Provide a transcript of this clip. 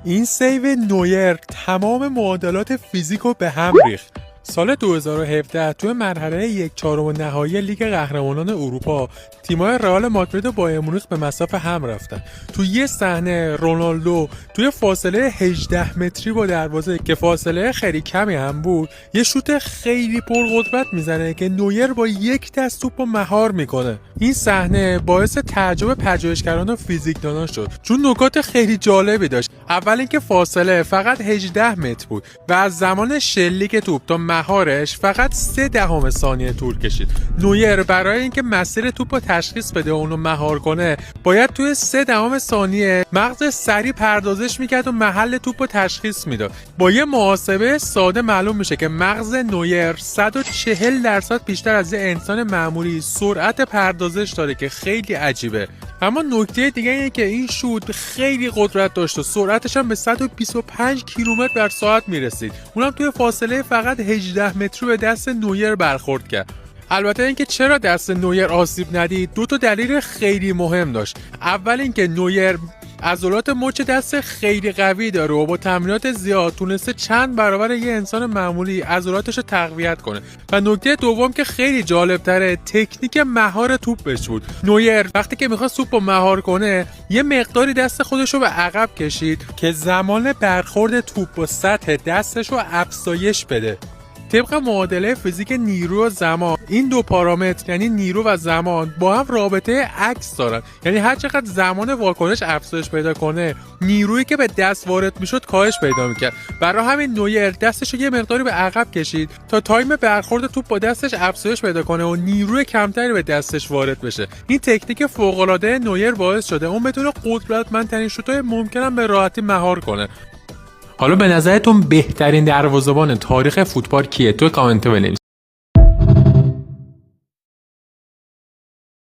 این سیو نویر تمام معادلات فیزیک رو به هم ریخت. سال 2017 توی مرحله 1/4 نهایی لیگ قهرمانان اروپا تیم‌های رئال مادرید و بایر مونیخ به مصاف هم رفتن. توی یه صحنه رونالدو توی فاصله 18 متری با دروازه که فاصله خیلی کمی هم بود یه شوت خیلی پرقدرت میزنه که نویر با یک دست توپو مهار میکنه. این صحنه باعث تعجب پژوهشگران و فیزیکدانان شد چون نکات خیلی جالبی داشت. اول اینکه فاصله فقط 18 متر بود و از زمان شلیک توپ تا مهارش فقط 0.3 ثانیه طول کشید. نویر برای اینکه مسیر توپ رو تشخیص بده و اونو مهار کنه باید توی 0.3 ثانیه مغز سریع پردازش میکرد و محل توپ رو تشخیص میداد. با یه محاسبه ساده معلوم میشه که مغز نویر 140% بیشتر از یه انسان معمولی سرعت پردازش داره که خیلی عجیبه. اما نکته دیگه اینه که این شوت خیلی قدرت داشت و سرعتش هم به 125 کیلومتر در ساعت میرسید. اونم توی فاصله فقط 18 متری به دست نویر برخورد کرد. البته اینکه چرا دست نویر آسیب ندید دو تا دلیل خیلی مهم داشت. اول اینکه نویر عضلات مچ دست خیلی قوی داره و با تمرینات زیاد تونسته چند برابر یه انسان معمولی عضلاتش رو تقویت کنه. و نکته دوم که خیلی جالب تره تکنیک مهار توپش بود. نویر وقتی که میخواست توپ رو مهار کنه یه مقداری دست خودش رو به عقب کشید که زمان برخورد توپ با سطح دستش رو افزایش بده. طبق معادله فیزیک نیرو و زمان این دو پارامتر یعنی نیرو و زمان با هم رابطه عکس دارن. یعنی هر چقدر زمان واکنش افزایش پیدا کنه نیرویی که به دست وارد میشد کاهش پیدا میکرد. برای همین نویر دستش رو یه مقداری به عقب کشید تا تایم برخورد توپ با دستش افزایش پیدا کنه و نیروی کمتری به دستش وارد بشه. این تکنیک فوق العاده نویر باعث شده اون بتونه قدرتمندترین شوت‌های ممکنن به راحتی مهار کنه. حالا به نظرتون بهترین دروازه‌بان تاریخ فوتبال کیه؟ تو کامنت بنویسید.